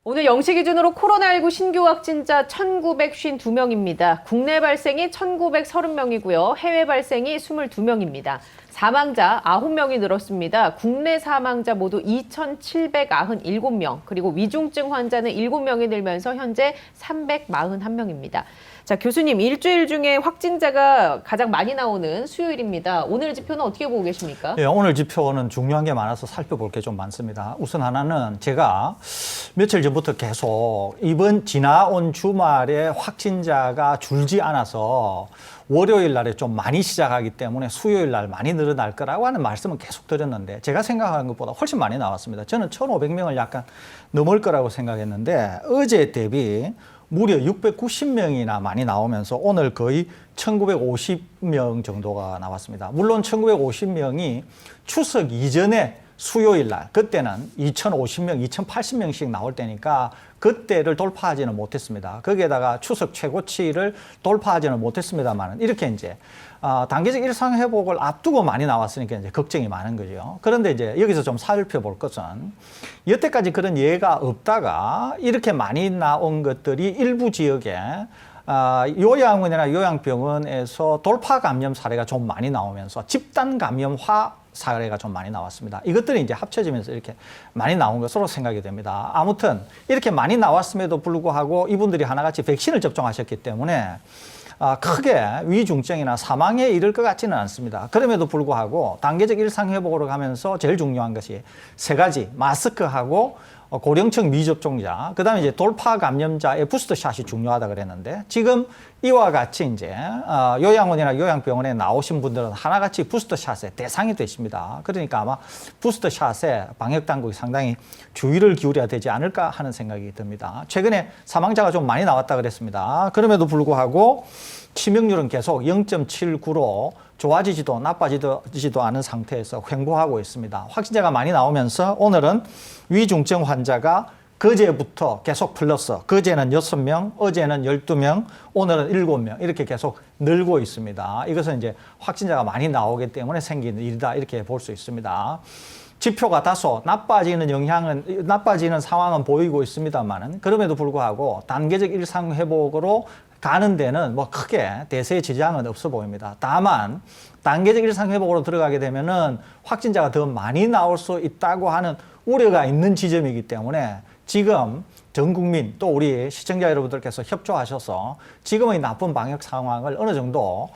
오늘 0시 기준으로 코로나19 신규 확진자 1,952명입니다. 국내 발생이 1,930명이고요. 해외 발생이 22명입니다. 사망자 9명이 늘었습니다. 국내 사망자 모두 2,797명, 그리고 위중증 환자는 7명이 늘면서 현재 341명입니다. 자, 교수님, 일주일 중에 확진자가 가장 많이 나오는 수요일입니다. 오늘 지표는 어떻게 보고 계십니까? 예, 오늘 지표는 중요한 게 많아서 살펴볼 게 좀 많습니다. 우선 하나는 제가 며칠 전부터 계속 지나온 주말에 확진자가 줄지 않아서 월요일 날에 좀 많이 시작하기 때문에 수요일 날 많이 늘어날 거라고 하는 말씀은 계속 드렸는데 제가 생각하는 것보다 훨씬 많이 나왔습니다. 저는 1,500명을 약간 넘을 거라고 생각했는데 어제 대비 무려 690명이나 많이 나오면서 오늘 거의 1,950명 정도가 나왔습니다. 물론 1,950명이 추석 이전에 수요일 날, 그때는 2,050명, 2,080명씩 나올 때니까 그때를 돌파하지는 못했습니다. 거기에다가 추석 최고치를 돌파하지는 못했습니다만 이렇게 이제 단계적 일상 회복을 앞두고 많이 나왔으니까 이제 걱정이 많은 거죠. 그런데 이제 여기서 좀 살펴볼 것은 여태까지 그런 예가 없다가 이렇게 많이 나온 것들이 일부 지역에 요양원이나 요양병원에서 돌파 감염 사례가 좀 많이 나오면서 집단 감염화 사례가 좀 많이 나왔습니다. 이것들이 이제 합쳐지면서 이렇게 많이 나온 것으로 생각이 됩니다. 아무튼 이렇게 많이 나왔음에도 불구하고 이분들이 하나같이 백신을 접종하셨기 때문에 크게 위중증이나 사망에 이를 것 같지는 않습니다. 그럼에도 불구하고 단계적 일상 회복으로 가면서 제일 중요한 것이 세 가지, 마스크하고 고령층 미접종자, 그다음에 이제 돌파 감염자의 부스터샷이 중요하다 그랬는데 지금 이와 같이 이제 요양원이나 요양병원에 나오신 분들은 하나같이 부스터샷의 대상이 되십니다. 그러니까 아마 부스터샷에 방역 당국이 상당히 주의를 기울여야 되지 않을까 하는 생각이 듭니다. 최근에 사망자가 좀 많이 나왔다 그랬습니다. 그럼에도 불구하고 치명률은 계속 0.79로 좋아지지도 나빠지지도 않은 상태에서 횡보하고 있습니다. 확진자가 많이 나오면서 오늘은 위중증 환자가 그제부터 계속 플러스, 그제는 6명, 어제는 12명, 오늘은 7명 이렇게 계속 늘고 있습니다. 이것은 이제 확진자가 많이 나오기 때문에 생기는 일이다 이렇게 볼 수 있습니다. 지표가 다소 나빠지는 상황은 보이고 있습니다만은 그럼에도 불구하고 단계적 일상 회복으로 가는 데는 뭐 크게 대세의 지장은 없어 보입니다. 다만 단계적 일상 회복으로 들어가게 되면은 확진자가 더 많이 나올 수 있다고 하는 우려가 있는 지점이기 때문에 지금 전 국민 또 우리 시청자 여러분들께서 협조하셔서 지금의 나쁜 방역 상황을 어느 정도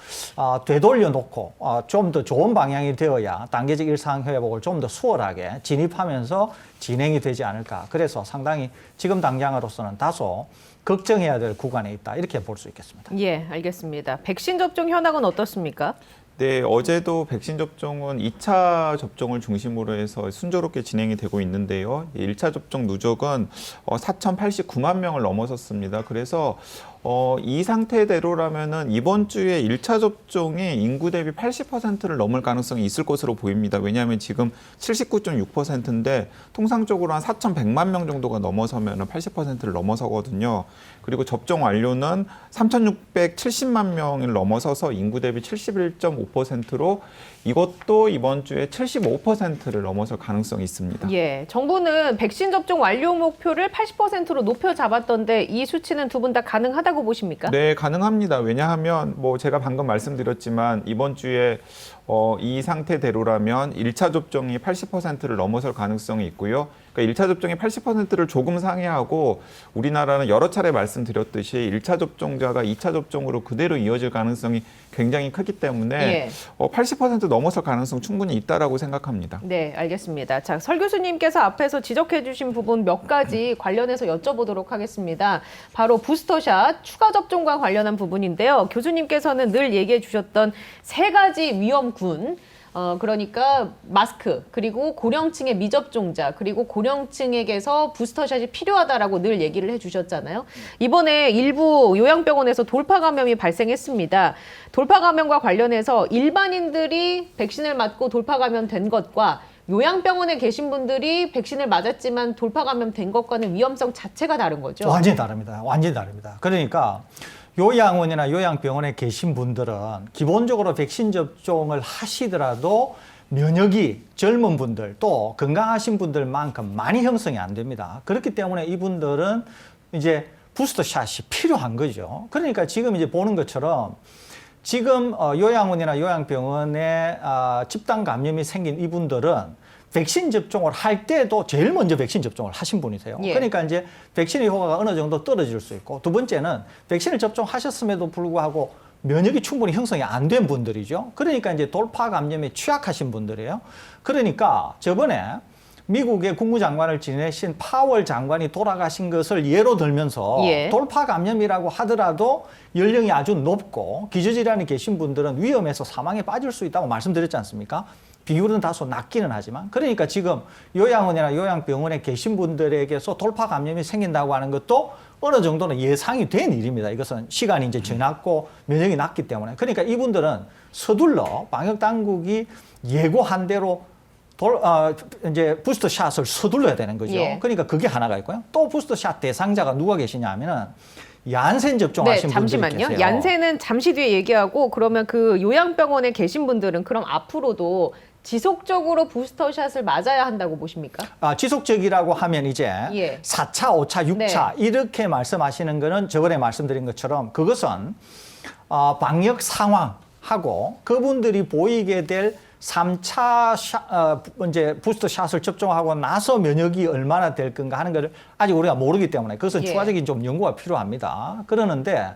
되돌려 놓고 좀 더 좋은 방향이 되어야 단계적 일상 회복을 좀 더 수월하게 진입하면서 진행이 되지 않을까. 그래서 상당히 지금 당장으로서는 다소 걱정해야 될 구간에 있다. 이렇게 볼 수 있겠습니다. 예, 알겠습니다. 백신 접종 현황은 어떻습니까? 네, 어제도 백신 접종은 2차 접종을 중심으로 해서 순조롭게 진행이 되고 있는데요. 1차 접종 누적은 4,089만 명을 넘어섰습니다. 그래서 이 상태대로라면은 이번 주에 1차 접종이 인구 대비 80%를 넘을 가능성이 있을 것으로 보입니다. 왜냐하면 지금 79.6%인데 통상적으로 한 4,100만 명 정도가 넘어서면 80%를 넘어서거든요. 그리고 접종 완료는 3,670만 명을 넘어서서 인구 대비 71.5%로 이것도 이번 주에 75%를 넘어설 가능성이 있습니다. 예, 정부는 백신 접종 완료 목표를 80%로 높여 잡았던데 이 수치는 두 분 다 가능하다고 보십니까? 네, 가능합니다. 왜냐하면 뭐 제가 방금 말씀드렸지만 이번 주에 이 상태대로라면 1차 접종이 80%를 넘어설 가능성이 있고요. 그러니까 1차 접종이 80%를 조금 상회하고 우리나라는 여러 차례 말씀드렸듯이 1차 접종자가 2차 접종으로 그대로 이어질 가능성이 굉장히 크기 때문에 예. 80% 넘어설 가능성 충분히 있다라고 생각합니다. 네, 알겠습니다. 자, 설 교수님께서 앞에서 지적해 주신 부분 몇 가지 관련해서 여쭤보도록 하겠습니다. 바로 부스터샷 추가 접종과 관련한 부분인데요. 교수님께서는 늘 얘기해 주셨던 세 가지 위험군, 그러니까 마스크, 그리고 고령층의 미접종자, 그리고 고령층에게서 부스터샷이 필요하다라고 늘 얘기를 해주셨잖아요. 이번에 일부 요양병원에서 돌파 감염이 발생했습니다. 돌파 감염과 관련해서 일반인들이 백신을 맞고 돌파 감염된 것과 요양병원에 계신 분들이 백신을 맞았지만 돌파 감염된 것과는 위험성 자체가 다른 거죠? 완전히 다릅니다. 완전히 다릅니다. 그러니까 요양원이나 요양병원에 계신 분들은 기본적으로 백신 접종을 하시더라도 면역이 젊은 분들 또 건강하신 분들만큼 많이 형성이 안 됩니다. 그렇기 때문에 이분들은 이제 부스터 샷이 필요한 거죠. 그러니까 지금 이제 보는 것처럼 지금 요양원이나 요양병원에 집단 감염이 생긴 이분들은 백신 접종을 할 때도 제일 먼저 백신 접종을 하신 분이세요. 예. 그러니까 이제 백신의 효과가 어느 정도 떨어질 수 있고, 두 번째는 백신을 접종하셨음에도 불구하고 면역이 충분히 형성이 안 된 분들이죠. 그러니까 이제 돌파 감염에 취약하신 분들이에요. 그러니까 저번에 미국의 국무장관을 지내신 파월 장관이 돌아가신 것을 예로 들면서 예. 돌파 감염이라고 하더라도 연령이 아주 높고 기저질환이 계신 분들은 위험해서 사망에 빠질 수 있다고 말씀드렸지 않습니까? 비율은 다소 낮기는 하지만, 그러니까 지금 요양원이나 요양병원에 계신 분들에게서 돌파 감염이 생긴다고 하는 것도 어느 정도는 예상이 된 일입니다. 이것은 시간이 이제 지났고 면역이 낮기 때문에. 그러니까 이분들은 서둘러 방역 당국이 예고한 대로 이제 부스터 샷을 서둘러야 되는 거죠. 예. 그러니까 그게 하나가 있고요. 또 부스터 샷 대상자가 누가 계시냐 하면은 얀센 접종하신 네, 분들이 잠시만요. 계세요. 얀센은 잠시 뒤에 얘기하고, 그러면 그 요양병원에 계신 분들은 그럼 앞으로도 지속적으로 부스터샷을 맞아야 한다고 보십니까? 지속적이라고 하면 이제 예. 4차, 5차, 6차 이렇게 말씀하시는 거는 저번에 말씀드린 것처럼 그것은 방역 상황하고 그분들이 보이게 될 3차 이제 부스터 샷을 접종하고 나서 면역이 얼마나 될 건가 하는 것을 아직 우리가 모르기 때문에 그것은 예. 추가적인 좀 연구가 필요합니다. 그러는데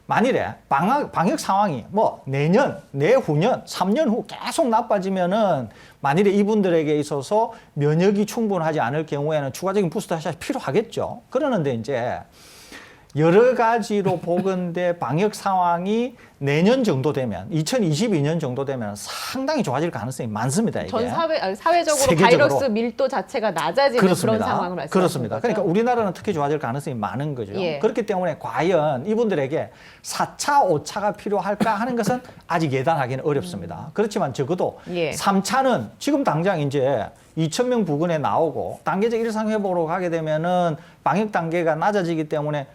만일에 방역 상황이 뭐 내년, 내후년, 3년 후 계속 나빠지면은 만일에 이분들에게 있어서 면역이 충분하지 않을 경우에는 추가적인 부스터 샷이 필요하겠죠. 그러는데 이제 여러 가지로 보건대 방역 상황이 내년 정도 되면 2022년 정도 되면 상당히 좋아질 가능성이 많습니다. 이게. 전 사회적으로 세계적으로. 바이러스 밀도 자체가 낮아지는 그렇습니다. 그런 상황을 말씀하시는 그렇습니다. 거죠? 그러니까 우리나라는 특히 좋아질 가능성이 많은 거죠. 예. 그렇기 때문에 과연 이분들에게 4차, 5차가 필요할까 하는 것은 아직 예단하기는 어렵습니다. 그렇지만 적어도 예. 3차는 지금 당장 이제 2,000명 부근에 나오고 단계적 일상회복으로 가게 되면은 방역 단계가 낮아지기 때문에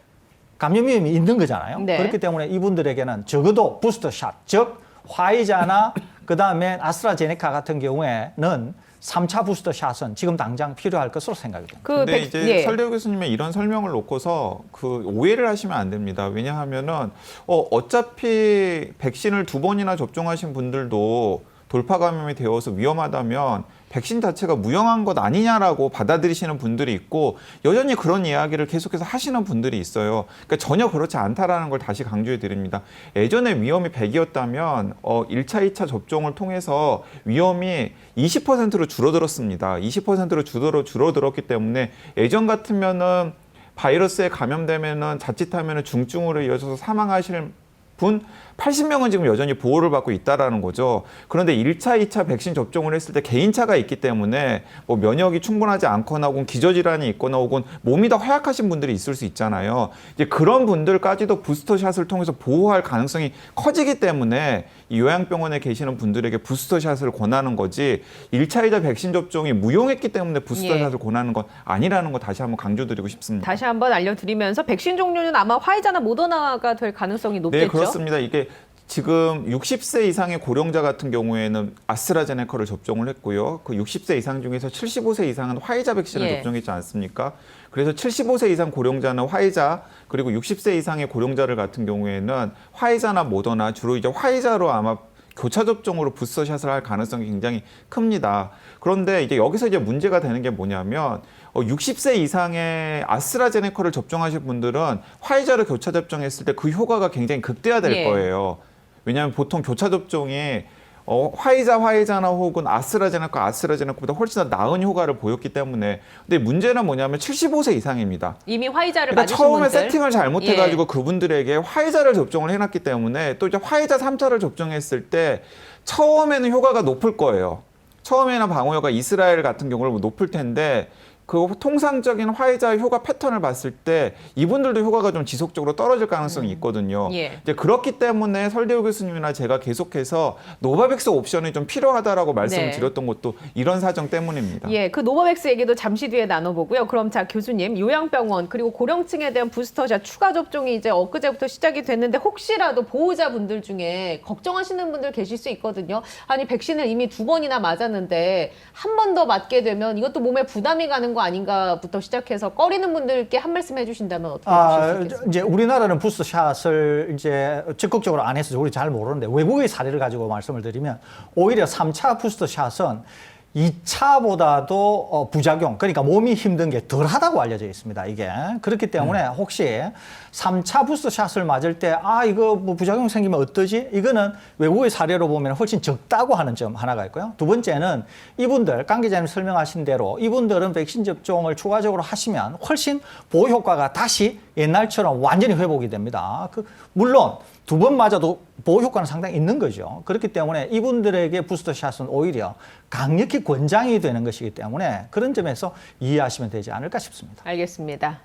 감염 위험이 있는 거잖아요. 네. 그렇기 때문에 이분들에게는 적어도 부스터 샷, 즉 화이자나 그다음에 아스트라제네카 같은 경우에는 3차 부스터 샷은 지금 당장 필요할 것으로 생각이 됩니다. 근데 이제 예. 설대 교수님의 이런 설명을 놓고서 그 오해를 하시면 안 됩니다. 왜냐하면은 어차피 백신을 2번이나 접종하신 분들도 돌파 감염이 되어서 위험하다면 백신 자체가 무용한 것 아니냐라고 받아들이시는 분들이 있고 여전히 그런 이야기를 계속해서 하시는 분들이 있어요. 그러니까 전혀 그렇지 않다라는 걸 다시 강조해 드립니다. 예전에 위험이 100이었다면 1차, 2차 접종을 통해서 위험이 20%로 줄어들었습니다. 20%로 줄어들었기 때문에 예전 같으면은 바이러스에 감염되면은 자칫하면은 중증으로 이어져서 사망하실 분 80명은 지금 여전히 보호를 받고 있다라는 거죠. 그런데 1차, 2차 백신 접종을 했을 때 개인차가 있기 때문에 뭐 면역이 충분하지 않거나 혹은 기저질환이 있거나 혹은 몸이 더 허약하신 분들이 있을 수 있잖아요. 이제 그런 분들까지도 부스터샷을 통해서 보호할 가능성이 커지기 때문에 이 요양병원에 계시는 분들에게 부스터샷을 권하는 거지 1차, 2차 백신 접종이 무용했기 때문에 부스터샷을 권하는 건 아니라는 거 다시 한번 강조드리고 싶습니다. 다시 한번 알려드리면서 백신 종류는 아마 화이자나 모더나가 될 가능성이 높겠죠? 네, 그렇습니다. 이게 지금 60세 이상의 고령자 같은 경우에는 아스트라제네카를 접종을 했고요. 그 60세 이상 중에서 75세 이상은 화이자 백신을 예. 접종했지 않습니까? 그래서 75세 이상 고령자는 화이자, 그리고 60세 이상의 고령자들 같은 경우에는 화이자나 모더나 주로 이제 화이자로 아마 교차 접종으로 부스터샷을 할 가능성이 굉장히 큽니다. 그런데 이제 여기서 이제 문제가 되는 게 뭐냐면 60세 이상의 아스트라제네카를 접종하실 분들은 화이자를 교차 접종했을 때 그 효과가 굉장히 극대화될 예. 거예요. 왜냐하면 보통 교차 접종이 화이자나 혹은 아스트라제네카보다 훨씬 더 나은 효과를 보였기 때문에. 근데 문제는 뭐냐면 75세 이상입니다. 이미 화이자를 그러니까 맞으신 처음에 분들. 세팅을 잘못해가지고 예. 그분들에게 화이자를 접종을 해놨기 때문에 또 이제 화이자 3차를 접종했을 때 처음에는 효과가 높을 거예요. 처음에는 방어효과 이스라엘 같은 경우는 높을 텐데 그 통상적인 화이자 효과 패턴을 봤을 때 이분들도 효과가 좀 지속적으로 떨어질 가능성이 있거든요. 예. 이제 그렇기 때문에 설대호 교수님이나 제가 계속해서 노바백스 옵션이 좀 필요하다라고 말씀을 네. 드렸던 것도 이런 사정 때문입니다. 예, 그 노바백스 얘기도 잠시 뒤에 나눠보고요. 그럼 자 교수님, 요양병원 그리고 고령층에 대한 부스터샷 추가 접종이 이제 엊그제부터 시작이 됐는데 혹시라도 보호자분들 중에 걱정하시는 분들 계실 수 있거든요. 아니 백신을 이미 2번이나 맞았는데 한 번 더 맞게 되면 이것도 몸에 부담이 가는 거 아닌가부터 시작해서 꺼리는 분들께 한 말씀 해주신다면 어떻게 해주실 수 있겠습니까? 이제 우리나라는 부스터샷을 이제 적극적으로 안 해서 우리 잘 모르는데 외국의 사례를 가지고 말씀을 드리면 오히려 3차 부스터샷은 2차보다도 부작용, 그러니까 몸이 힘든 게 덜하다고 알려져 있습니다. 이게 그렇기 때문에 혹시 3차 부스터샷을 맞을 때 이거 뭐 부작용 생기면 어떠지? 이거는 외국의 사례로 보면 훨씬 적다고 하는 점 하나가 있고요. 두 번째는 이분들 강 기자님 설명하신 대로 이분들은 백신 접종을 추가적으로 하시면 훨씬 보호 효과가 다시 옛날처럼 완전히 회복이 됩니다. 물론 2번 맞아도 보호 효과는 상당히 있는 거죠. 그렇기 때문에 이분들에게 부스터샷은 오히려 강력히 권장이 되는 것이기 때문에 그런 점에서 이해하시면 되지 않을까 싶습니다. 알겠습니다.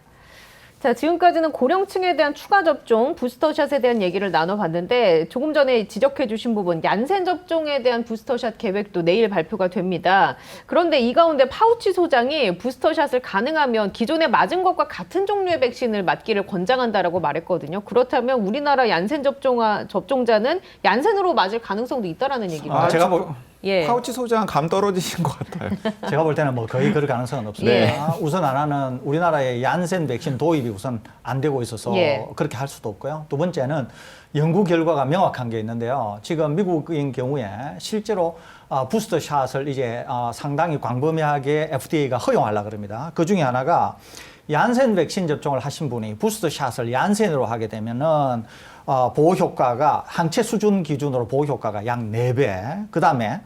자, 지금까지는 고령층에 대한 추가 접종, 부스터샷에 대한 얘기를 나눠봤는데 조금 전에 지적해 주신 부분, 얀센 접종에 대한 부스터샷 계획도 내일 발표가 됩니다. 그런데 이 가운데 파우치 소장이 부스터샷을 가능하면 기존에 맞은 것과 같은 종류의 백신을 맞기를 권장한다라고 말했거든요. 그렇다면 우리나라 얀센 접종자는 얀센으로 맞을 가능성도 있다라는 얘기입니다. 제가 예. 파우치 소장 감 떨어지신 것 같아요. 제가 볼 때는 뭐 거의 그럴 가능성은 없습니다. 예. 우선 하나는 우리나라의 얀센 백신 도입이 우선 안 되고 있어서 예. 그렇게 할 수도 없고요. 두 번째는 연구 결과가 명확한 게 있는데요. 지금 미국인 경우에 실제로 부스터샷을 이제 상당히 광범위하게 FDA가 허용하려고 그럽니다. 그 중에 하나가 얀센 백신 접종을 하신 분이 부스터샷을 얀센으로 하게 되면은 보호 효과가 항체 수준 기준으로 보호 효과가 약 4배. 그다음에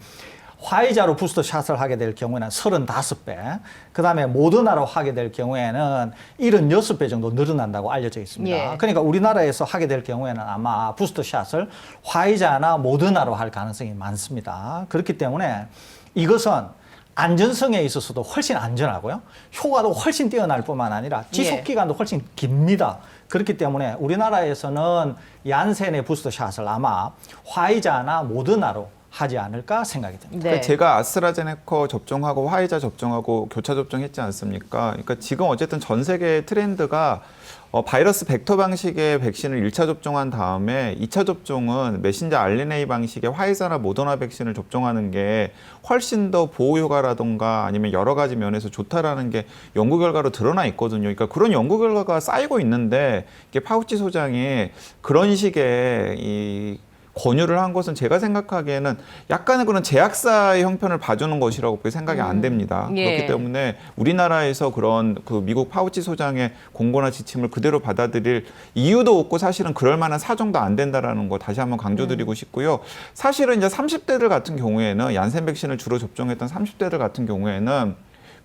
화이자로 부스터샷을 하게 될 경우에는 35배. 그다음에 모더나로 하게 될 경우에는 76배 정도 늘어난다고 알려져 있습니다. 예. 그러니까 우리나라에서 하게 될 경우에는 아마 부스터샷을 화이자나 모더나로 할 가능성이 많습니다. 그렇기 때문에 이것은 안전성에 있어서도 훨씬 안전하고요. 효과도 훨씬 뛰어날 뿐만 아니라 지속 기간도 훨씬 깁니다. 그렇기 때문에 우리나라에서는 얀센의 부스터샷을 아마 화이자나 모더나로 하지 않을까 생각이 듭니다. 네. 제가 아스트라제네카 접종하고 화이자 접종하고 교차 접종했지 않습니까? 그러니까 지금 어쨌든 전 세계 트렌드가 바이러스 벡터 방식의 백신을 1차 접종한 다음에 2차 접종은 메신저 RNA 방식의 화이자나 모더나 백신을 접종하는 게 훨씬 더 보호 효과라든가 아니면 여러 가지 면에서 좋다라는 게 연구 결과로 드러나 있거든요. 그러니까 그런 연구 결과가 쌓이고 있는데 이게 파우치 소장이 그런 식의 이 권유를 한 것은 제가 생각하기에는 약간의 그런 제약사의 형편을 봐주는 것이라고 생각이 안 됩니다. 예. 그렇기 때문에 우리나라에서 그런 그 미국 파우치 소장의 공고나 지침을 그대로 받아들일 이유도 없고 사실은 그럴 만한 사정도 안 된다라는 거 다시 한번 강조드리고 싶고요. 사실은 이제 30대들 같은 경우에는 얀센 백신을 주로 접종했던 30대들 같은 경우에는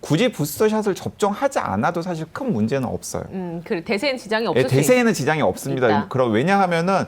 굳이 부스터샷을 접종하지 않아도 사실 큰 문제는 없어요. 그 대세에는 지장이 없을 수 대세에는 지장이 없습니다. 있다. 왜냐하면은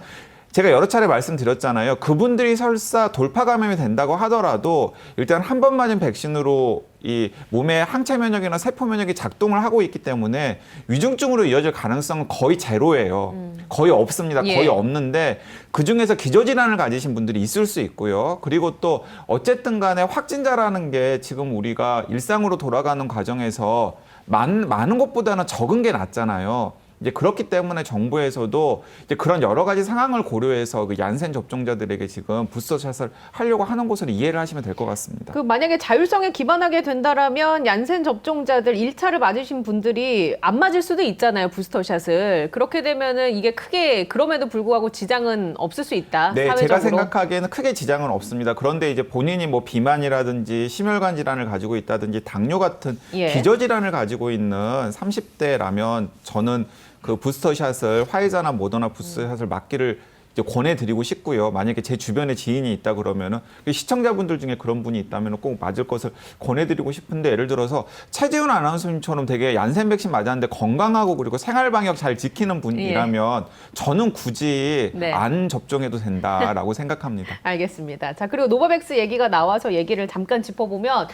제가 여러 차례 말씀드렸잖아요. 그분들이 설사 돌파 감염이 된다고 하더라도 일단 한 번 맞은 백신으로 이 몸의 항체 면역이나 세포 면역이 작동을 하고 있기 때문에 위중증으로 이어질 가능성은 거의 제로예요. 거의 없습니다. 예. 거의 없는데 그중에서 기저질환을 가지신 분들이 있을 수 있고요. 그리고 또 어쨌든 간에 확진자라는 게 지금 우리가 일상으로 돌아가는 과정에서 많은 것보다는 적은 게 낫잖아요. 이제 그렇기 때문에 정부에서도 이제 그런 여러 가지 상황을 고려해서 그 얀센 접종자들에게 지금 부스터샷을 하려고 하는 것으로 이해를 하시면 될 것 같습니다. 그 만약에 자율성에 기반하게 된다라면 얀센 접종자들 1차를 맞으신 분들이 안 맞을 수도 있잖아요, 부스터샷을. 그렇게 되면은 이게 크게 그럼에도 불구하고 지장은 없을 수 있다. 네, 사회적으로. 제가 생각하기에는 크게 지장은 없습니다. 그런데 이제 본인이 뭐 비만이라든지 심혈관 질환을 가지고 있다든지 당뇨 같은 예. 기저질환을 가지고 있는 30대라면 저는 그 부스터샷을 화이자나 모더나 부스터샷을 맞기를 이제 권해드리고 싶고요. 만약에 제 주변에 지인이 있다 그러면은 시청자분들 중에 그런 분이 있다면 꼭 맞을 것을 권해드리고 싶은데 예를 들어서 최재훈 아나운서님처럼 되게 얀센 백신 맞았는데 건강하고 그리고 생활 방역 잘 지키는 분이라면 저는 굳이 네. 안 접종해도 된다라고 생각합니다. 알겠습니다. 자, 그리고 노바백스 얘기가 나와서 얘기를 잠깐 짚어보면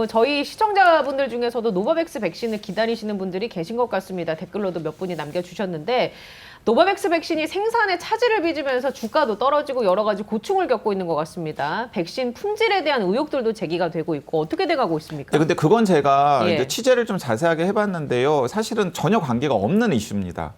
저희 시청자분들 중에서도 노바백스 백신을 기다리시는 분들이 계신 것 같습니다. 댓글로도 몇 분이 남겨주셨는데 노바백스 백신이 생산에 차질을 빚으면서 주가도 떨어지고 여러 가지 고충을 겪고 있는 것 같습니다. 백신 품질에 대한 의혹들도 제기가 되고 있고 어떻게 돼가고 있습니까? 네, 근데 그건 제가 예. 이제 취재를 좀 자세하게 해봤는데요. 사실은 전혀 관계가 없는 이슈입니다.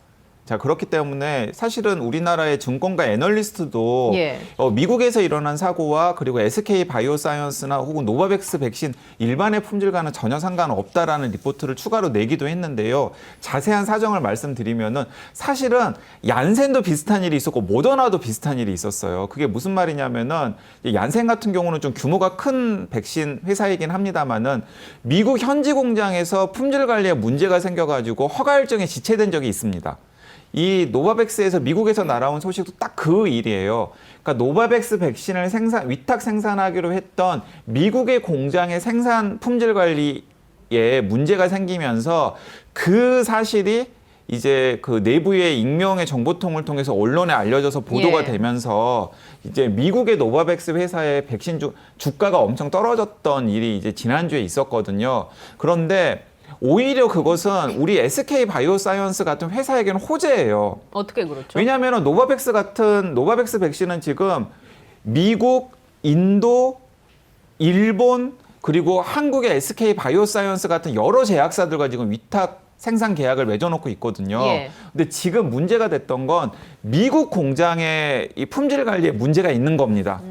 자, 그렇기 때문에 사실은 우리나라의 증권가 애널리스트도 예. 미국에서 일어난 사고와 그리고 SK 바이오사이언스나 혹은 노바백스 백신 일반의 품질과는 전혀 상관없다라는 리포트를 추가로 내기도 했는데요. 자세한 사정을 말씀드리면은 사실은 얀센도 비슷한 일이 있었고 모더나도 비슷한 일이 있었어요. 그게 무슨 말이냐면은 얀센 같은 경우는 좀 규모가 큰 백신 회사이긴 합니다만은 미국 현지 공장에서 품질 관리에 문제가 생겨가지고 허가 일정이 지체된 적이 있습니다. 이 노바백스에서 미국에서 날아온 소식도 딱 그 일이에요. 그러니까 노바백스 백신을 위탁 생산하기로 했던 미국의 공장의 생산 품질 관리에 문제가 생기면서 그 사실이 이제 그 내부의 익명의 정보통을 통해서 언론에 알려져서 보도가 예. 되면서 이제 미국의 노바백스 회사의 백신 주가가 엄청 떨어졌던 일이 이제 지난주에 있었거든요. 그런데 오히려 그것은 우리 SK 바이오사이언스 같은 회사에게는 호재예요. 어떻게 그렇죠? 왜냐하면 노바백스 백신은 지금 미국, 인도, 일본 그리고 한국의 SK 바이오사이언스 같은 여러 제약사들과 지금 위탁 생산 계약을 맺어놓고 있거든요. 예. 근데 지금 문제가 됐던 건 미국 공장의 이 품질 관리에 문제가 있는 겁니다.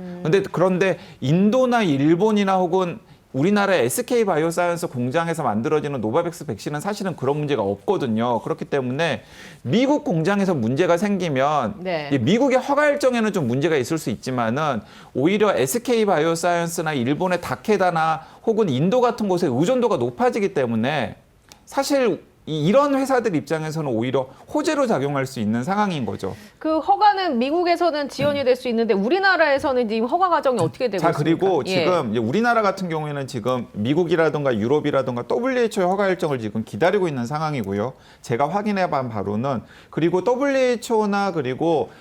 그런데 인도나 일본이나 혹은 우리나라의 SK 바이오사이언스 공장에서 만들어지는 노바백스 백신은 사실은 그런 문제가 없거든요. 그렇기 때문에 미국 공장에서 문제가 생기면 네. 이 미국의 허가 일정에는 좀 문제가 있을 수 있지만은 오히려 SK 바이오사이언스나 일본의 다케다나 혹은 인도 같은 곳의 의존도가 높아지기 때문에 사실 이런 회사들 입장에서는 오히려 호재로 작용할 수 있는 상황인 거죠. 그 허가는 미국에서는 지원이 될 수 있는데 우리나라에서는 지금 허가 과정이 어떻게 되고 자, 있습니까? 그리고 예. 지금 이제 우리나라 같은 경우에는 지금 미국이라든가 유럽이라든가 WHO의 허가 일정을 지금 기다리고 있는 상황이고요. 제가 확인해 본 바로는 그리고 WHO나 그리고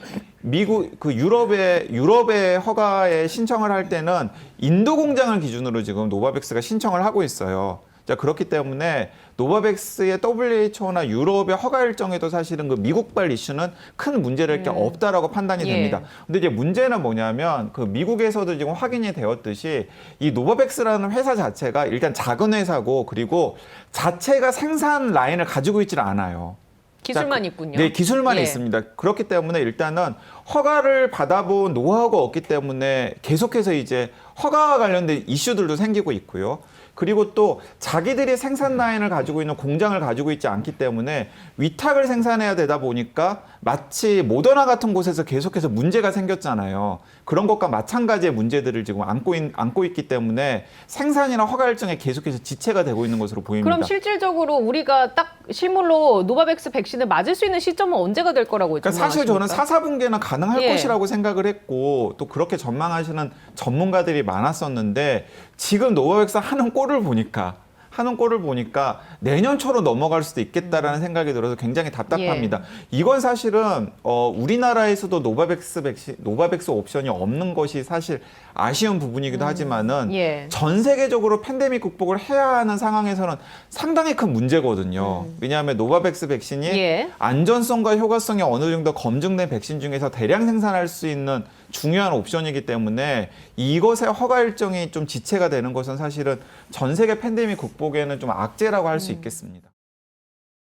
미국 그 유럽의 허가에 신청을 할 때는 인도 공장을 기준으로 지금 노바백스가 신청을 하고 있어요. 자, 그렇기 때문에 노바백스의 WHO나 유럽의 허가 일정에도 사실은 그 미국발 이슈는 큰 문제를 게 없다라고 판단이 예. 됩니다. 근데 이제 문제는 뭐냐면 그 미국에서도 지금 확인이 되었듯이 이 노바백스라는 회사 자체가 일단 작은 회사고 그리고 자체가 생산 라인을 가지고 있지는 않아요. 기술만 있군요. 네, 기술만 예. 있습니다. 그렇기 때문에 일단은 허가를 받아본 노하우가 없기 때문에 계속해서 이제 허가와 관련된 이슈들도 생기고 있고요. 그리고 또 자기들이 생산 라인을 가지고 있는 공장을 가지고 있지 않기 때문에 위탁을 생산해야 되다 보니까 마치 모더나 같은 곳에서 계속해서 문제가 생겼잖아요. 그런 것과 마찬가지의 문제들을 지금 안고 있기 때문에 생산이나 허가 일정에 계속해서 지체가 되고 있는 것으로 보입니다. 그럼 실질적으로 우리가 딱 실물로 노바백스 백신을 맞을 수 있는 시점은 언제가 될 거라고 그러니까 사실 저는 전망하십니까? 4사 분기는 가능할 예. 것이라고 생각을 했고 또 그렇게 전망하시는 전문가들이 많았었는데 지금 노바백스 하는 꼴을 보니까 내년 초로 넘어갈 수도 있겠다라는 생각이 들어서 굉장히 답답합니다. 이건 사실은 우리나라에서도 노바백스 옵션이 없는 것이 사실 아쉬운 부분이기도 하지만은 예. 전 세계적으로 팬데믹 극복을 해야 하는 상황에서는 상당히 큰 문제거든요. 왜냐하면 노바백스 백신이 예. 안전성과 효과성이 어느 정도 검증된 백신 중에서 대량 생산할 수 있는 중요한 옵션이기 때문에 이것의 허가 일정이 좀 지체가 되는 것은 사실은 전 세계 팬데믹 극복에는 좀 악재라고 할 수 있겠습니다.